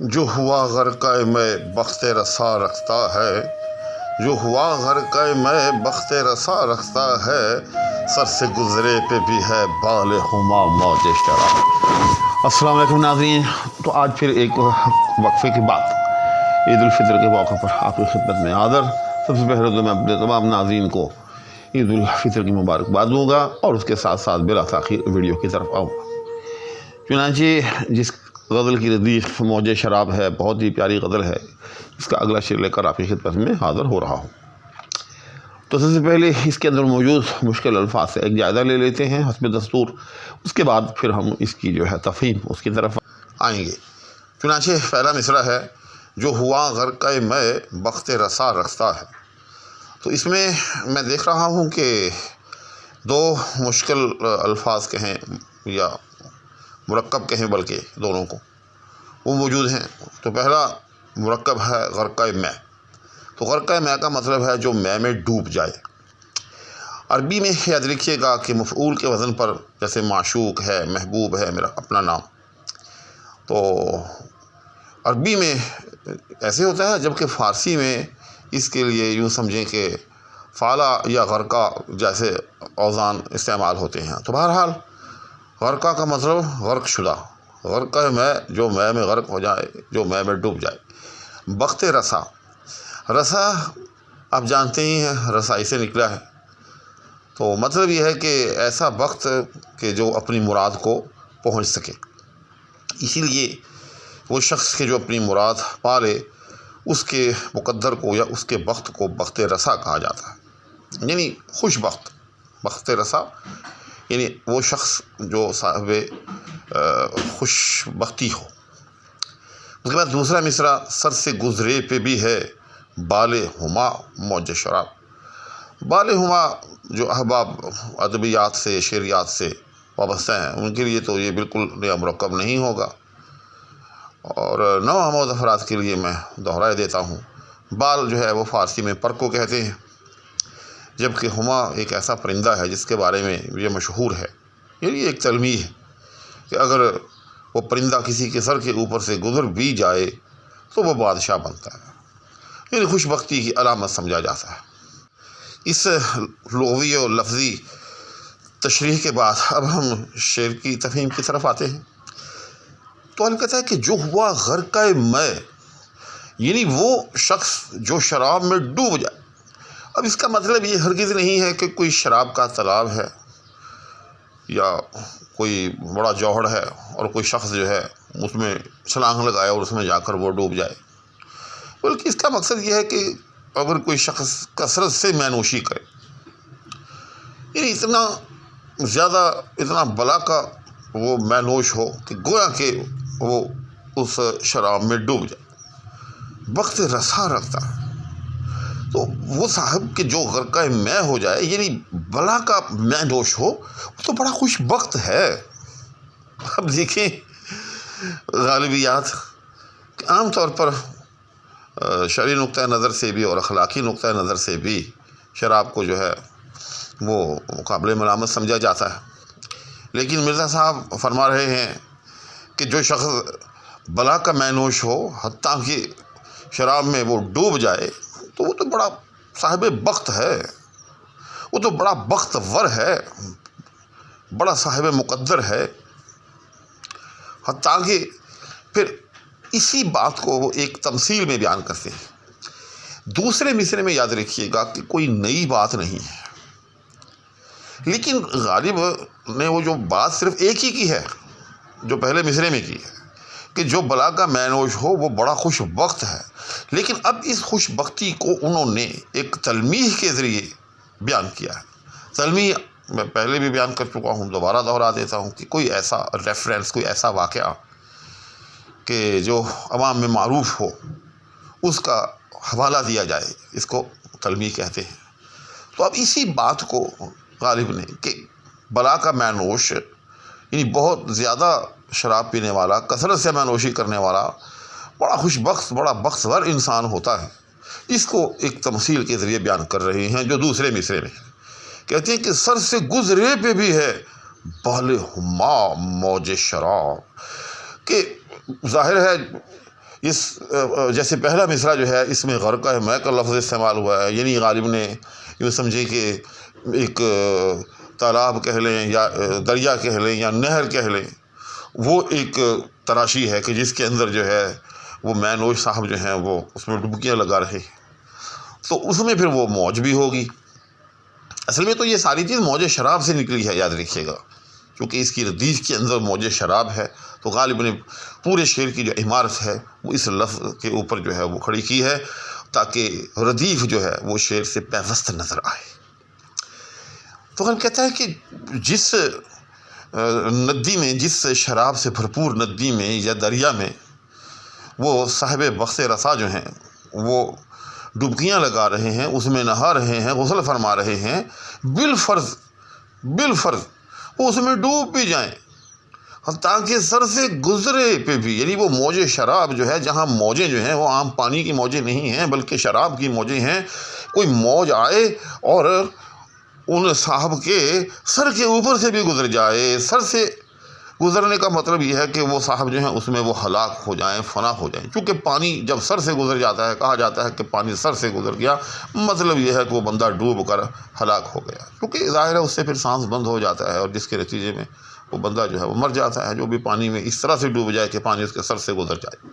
جو ہوا غرقہ میں بخت رسا رکھتا ہے، جو ہوا غرقہ میں بخت رسا رکھتا ہے، سر سے گزرے پہ بھی ہے بال ہما موج شراب۔ السلام علیکم ناظرین، تو آج پھر ایک وقفے کے بعد عید الفطر کے موقع پر آپ کی خدمت میں حاضر۔ سب سے پہلے تو میں اپنے تمام ناظرین کو عید الفطر کی مبارکباد دوں گا اور اس کے ساتھ ساتھ بلا تاخیر ویڈیو کی طرف آؤں گا۔ چنانچہ جس غزل کی ردیف موج شراب ہے، بہت ہی پیاری غزل ہے، اس کا اگلا شعر لے کر آپ کی خدمت میں حاضر ہو رہا ہوں۔ تو سب سے پہلے اس کے اندر موجود مشکل الفاظ سے ایک جائزہ لے لیتے ہیں حسب دستور، اس کے بعد پھر ہم اس کی جو ہے تفہیم اس کی طرف آئیں گے۔ چنانچہ پہلا مصرع ہے، جو ہوا غرقہ میں بخت رسا رکھتا ہے۔ تو اس میں میں دیکھ رہا ہوں کہ دو مشکل الفاظ کہیں یا مرکب کہیں، بلکہ دونوں کو وہ موجود ہیں۔ تو پہلا مرکب ہے غرقہ میں۔ تو غرقہ میں کا مطلب ہے جو میں ڈوب جائے۔ عربی میں یاد رکھیے گا کہ مفعول کے وزن پر، جیسے معشوق ہے، محبوب ہے میرا اپنا نام، تو عربی میں ایسے ہوتا ہے، جبکہ فارسی میں اس کے لیے یوں سمجھیں کہ فعلا یا غرقہ جیسے اوزان استعمال ہوتے ہیں۔ تو بہرحال غرقہ کا مطلب غرق شدہ، غرقہ میں جو میں غرق ہو جائے، جو میں ڈوب جائے۔ بخت رسا، رسا آپ جانتے ہی ہیں رسائی سے نکلا ہے، تو مطلب یہ ہے کہ ایسا بخت کہ جو اپنی مراد کو پہنچ سکے۔ اسی لیے وہ شخص کے جو اپنی مراد پا لے، اس کے مقدر کو یا اس کے بخت کو بخت رسا کہا جاتا ہے، یعنی خوش بخت۔ بخت رسا یعنی وہ شخص جو صاحب خوش بختی ہو۔ اس کے بعد دوسرا مصرع، سر سے گزرے پہ بھی ہے بال ہما موج شراب۔ بال ہما جو احباب ادبیات سے، شعریات سے وابستہ ہیں، ان کے لیے تو یہ بالکل نیا مرکب نہیں ہوگا، اور نو آموز افراد کے لیے میں دہرائے دیتا ہوں۔ بال جو ہے وہ فارسی میں پر کو کہتے ہیں، جبکہ ہما ایک ایسا پرندہ ہے جس کے بارے میں یہ مشہور ہے، یعنی ایک تلمیح ہے کہ اگر وہ پرندہ کسی کے سر کے اوپر سے گزر بھی جائے تو وہ بادشاہ بنتا ہے، یعنی خوش بختی کی علامت سمجھا جاتا ہے۔ اس لغوی اور لفظی تشریح کے بعد اب ہم شعر کی تفہیم کی طرف آتے ہیں۔ تو ہم کہتا ہے کہ جو ہوا غرقہ میں، یعنی وہ شخص جو شراب میں ڈوب جائے۔ اب اس کا مطلب یہ ہرگز نہیں ہے کہ کوئی شراب کا تالاب ہے یا کوئی بڑا جوہر ہے اور کوئی شخص جو ہے اس میں چھلانگ لگائے اور اس میں جا کر وہ ڈوب جائے، بلکہ اس کا مقصد یہ ہے کہ اگر کوئی شخص کثرت سے مے نوشی کرے، یعنی اتنا زیادہ، اتنا بلا کا وہ مے نوش ہو کہ گویا کہ وہ اس شراب میں ڈوب جائے، بخت رسا رکھتا ہے۔ تو وہ صاحب کہ جو غرقہ میں ہو جائے، یعنی بلا کا میں نوش ہو، وہ تو بڑا خوش بخت ہے۔ اب دیکھیں غالبیات عام طور پر شرعی نقطۂ نظر سے بھی اور اخلاقی نقطۂ نظر سے بھی شراب کو جو ہے وہ قابل ملامت سمجھا جاتا ہے، لیکن مرزا صاحب فرما رہے ہیں کہ جو شخص بلا کا میں نوش ہو، حتیٰ کہ شراب میں وہ ڈوب جائے، تو وہ تو بڑا صاحب بخت ہے، وہ تو بڑا بخت ور ہے، بڑا صاحب مقدر ہے۔ حتیٰ کہ پھر اسی بات کو وہ ایک تمثیل میں بیان کرتے ہیں۔ دوسرے مصرعے میں یاد رکھیے گا کہ کوئی نئی بات نہیں ہے، لیکن غالب نے وہ جو بات صرف ایک ہی کی ہے جو پہلے مصرعے میں کی ہے، کہ جو بلا کا میں نوش ہو وہ بڑا خوش بخت ہے، لیکن اب اس خوش بختی کو انہوں نے ایک تلمیح کے ذریعے بیان کیا ہے۔ تلمیح میں پہلے بھی بیان کر چکا ہوں، دوبارہ دہرا دیتا ہوں کہ کوئی ایسا ریفرنس، کوئی ایسا واقعہ کہ جو عوام میں معروف ہو، اس کا حوالہ دیا جائے، اس کو تلمیح کہتے ہیں۔ تو اب اسی بات کو غالب نے کہ بلا کا میں نوش، یعنی بہت زیادہ شراب پینے والا، کثرت سے میں نوشی کرنے والا بڑا خوش بخت، بڑا بختور انسان ہوتا ہے، اس کو ایک تمثیل کے ذریعے بیان کر رہے ہیں جو دوسرے مصرعے میں کہتے ہیں کہ سر سے گزرے پہ بھی ہے بال ہما موج شراب، کہ ظاہر ہے جیسے پہلا مصرع جو ہے اس میں غرقہ میں کا لفظ استعمال ہوا ہے، یعنی غالب نے یوں سمجھے کہ ایک تالاب کہہ لیں یا دریا کہہ لیں یا نہر کہہ لیں، وہ ایک تراشی ہے کہ جس کے اندر جو ہے وہ مے نوش صاحب جو ہیں وہ اس میں ڈبکیاں لگا رہے ہیں، تو اس میں پھر وہ موج بھی ہوگی۔ اصل میں تو یہ ساری چیز موج شراب سے نکلی ہے، یاد رکھیے گا، کیونکہ اس کی ردیف کے اندر موج شراب ہے، تو غالب نے پورے شعر کی جو عمارت ہے وہ اس لفظ کے اوپر جو ہے وہ کھڑی کی ہے تاکہ ردیف جو ہے وہ شعر سے پیوست نظر آئے۔ تو غالب کہتا ہے کہ جس ندی میں، جس شراب سے بھرپور ندی میں یا دریا میں وہ صاحب بخت رسا جو ہیں وہ ڈبکیاں لگا رہے ہیں، اس میں نہا رہے ہیں، غسل فرما رہے ہیں، بالفرض وہ اس میں ڈوب بھی جائیں تاکہ سر سے گزرے پہ بھی، یعنی وہ موج شراب جو ہے، جہاں موجیں جو ہیں وہ عام پانی کی موجیں نہیں ہیں بلکہ شراب کی موجیں ہیں، کوئی موج آئے اور ان صاحب کے سر کے اوپر سے بھی گزر جائے۔ سر سے گزرنے کا مطلب یہ ہے کہ وہ صاحب جو ہیں اس میں وہ ہلاک ہو جائیں، فنا ہو جائیں، کیونکہ پانی جب سر سے گزر جاتا ہے، کہا جاتا ہے کہ پانی سر سے گزر گیا، مطلب یہ ہے کہ وہ بندہ ڈوب کر ہلاک ہو گیا، کیونکہ ظاہر ہے اس سے پھر سانس بند ہو جاتا ہے، اور جس کے نتیجے میں وہ بندہ جو ہے وہ مر جاتا ہے، جو بھی پانی میں اس طرح سے ڈوب جائے کہ پانی اس کے سر سے گزر جائے۔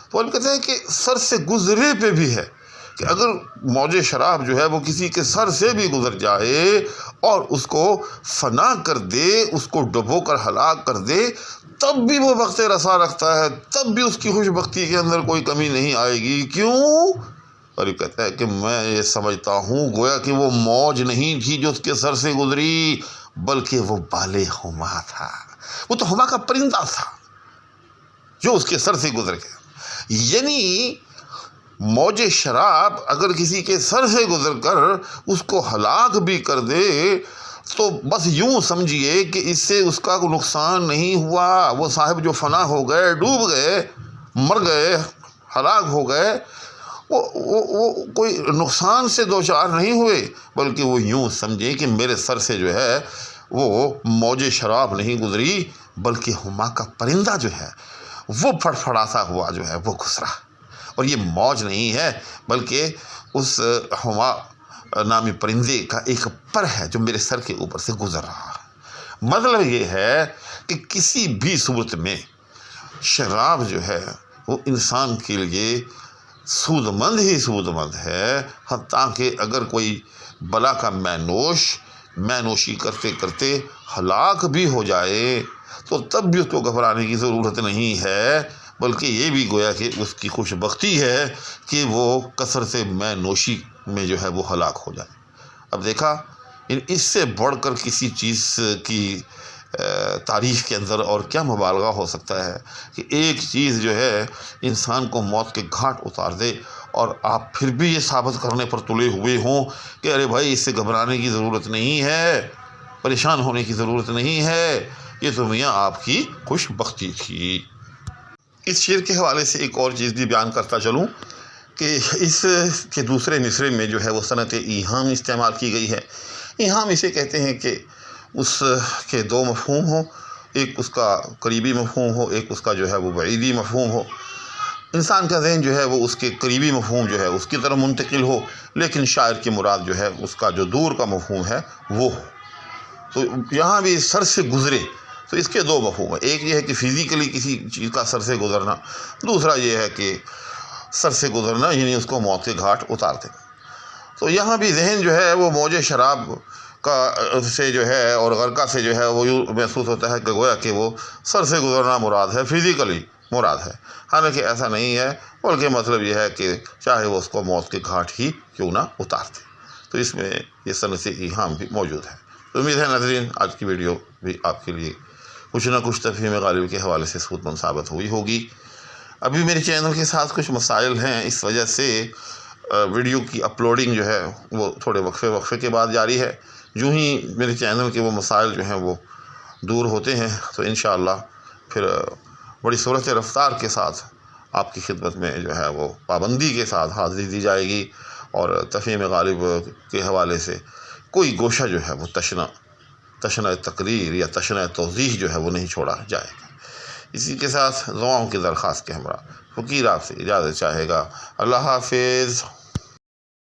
تو وہ کہتے ہیں کہ سر سے گزرے پہ بھی ہے کہ اگر موج شراب جو ہے وہ کسی کے سر سے بھی گزر جائے اور اس کو فنا کر دے، اس کو ڈبو کر ہلاک کر دے، تب بھی وہ بخت رسا رکھتا ہے، تب بھی اس کی خوش بختی کے اندر کوئی کمی نہیں آئے گی۔ کیوں؟ اور یہ کہتا ہے کہ میں یہ سمجھتا ہوں گویا کہ وہ موج نہیں تھی جو اس کے سر سے گزری، بلکہ وہ بالِ ہما تھا، وہ تو ہما کا پرندہ تھا جو اس کے سر سے گزر گیا۔ یعنی موج شراب اگر کسی کے سر سے گزر کر اس کو ہلاک بھی کر دے تو بس یوں سمجھیے کہ اس سے اس کا کوئی نقصان نہیں ہوا، وہ صاحب جو فنا ہو گئے، ڈوب گئے، مر گئے، ہلاک ہو گئے، وہ کوئی نقصان سے دوچار نہیں ہوئے، بلکہ وہ یوں سمجھے کہ میرے سر سے جو ہے وہ موج شراب نہیں گزری، بلکہ ہما کا پرندہ جو ہے وہ پھڑپھڑاتا ہوا جو ہے وہ گزرا، اور یہ موج نہیں ہے بلکہ اس ہما نامی پرندے کا ایک پر ہے جو میرے سر کے اوپر سے گزر رہا ہے۔ مطلب یہ ہے کہ کسی بھی صورت میں شراب جو ہے وہ انسان کے لیے سود مند ہی سود مند ہے، حتیٰ کہ اگر کوئی بلا کا مے نوشی کرتے کرتے ہلاک بھی ہو جائے تو تب بھی اس کو گھبرانے کی ضرورت نہیں ہے، بلکہ یہ بھی گویا کہ اس کی خوش بختی ہے کہ وہ کثرت مے نوشی میں جو ہے وہ ہلاک ہو جائے۔ اب دیکھا، اس سے بڑھ کر کسی چیز کی تعریف کے اندر اور کیا مبالغہ ہو سکتا ہے کہ ایک چیز جو ہے انسان کو موت کے گھاٹ اتار دے اور آپ پھر بھی یہ ثابت کرنے پر تلے ہوئے ہوں کہ ارے بھائی اس سے گھبرانے کی ضرورت نہیں ہے، پریشان ہونے کی ضرورت نہیں ہے، یہ تو میاں آپ کی خوش بختی تھی۔ اس شعر کے حوالے سے ایک اور چیز بھی بیان کرتا چلوں کہ اس کے دوسرے مصرعے میں جو ہے وہ صنعت ایہام استعمال کی گئی ہے۔ ایہام اسے کہتے ہیں کہ اس کے دو مفہوم ہوں، ایک اس کا قریبی مفہوم ہو، ایک اس کا جو ہے وہ بعیدی مفہوم ہو۔ انسان کا ذہن جو ہے وہ اس کے قریبی مفہوم جو ہے اس کی طرف منتقل ہو، لیکن شاعر کی مراد جو ہے اس کا جو دور کا مفہوم ہے وہ ہو۔ تو یہاں بھی سر سے گزرے تو اس کے دو مفہوم ہیں، ایک یہ ہے کہ فزیکلی کسی چیز کا سر سے گزرنا، دوسرا یہ ہے کہ سر سے گزرنا یعنی اس کو موت کے گھاٹ اتار دینا۔ تو یہاں بھی ذہن جو ہے وہ موج شراب کا سے جو ہے اور غرقہ سے جو ہے وہ یوں محسوس ہوتا ہے کہ گویا کہ وہ سر سے گزرنا مراد ہے، فزیکلی مراد ہے، حالانکہ ایسا نہیں ہے، بلکہ مطلب یہ ہے کہ چاہے وہ اس کو موت کے گھاٹ ہی کیوں نہ اتار دے۔ تو اس میں یہ صنعت ایہام بھی موجود ہے۔ تو امید ہے ناظرین آج کی ویڈیو بھی آپ کے لیے کچھ نہ کچھ تفہیم غالب کے حوالے سے سود مند ثابت ہوئی ہوگی۔ ابھی میرے چینل کے ساتھ کچھ مسائل ہیں، اس وجہ سے ویڈیو کی اپلوڈنگ جو ہے وہ تھوڑے وقفے کے بعد جاری ہے۔ یوں ہی میرے چینل کے وہ مسائل جو ہیں وہ دور ہوتے ہیں تو انشاءاللہ پھر بڑی سرعت رفتار کے ساتھ آپ کی خدمت میں جو ہے وہ پابندی کے ساتھ حاضری دی جائے گی، اور تفہیم غالب کے حوالے سے کوئی گوشہ جو ہے وہ تشنہ تقریر یا تشنہ توضیح جو ہے وہ نہیں چھوڑا جائے گا۔ اسی کے ساتھ دعاؤں کی درخواست کے ہمراہ فقیر آپ سے اجازت چاہے گا۔ اللہ حافظ۔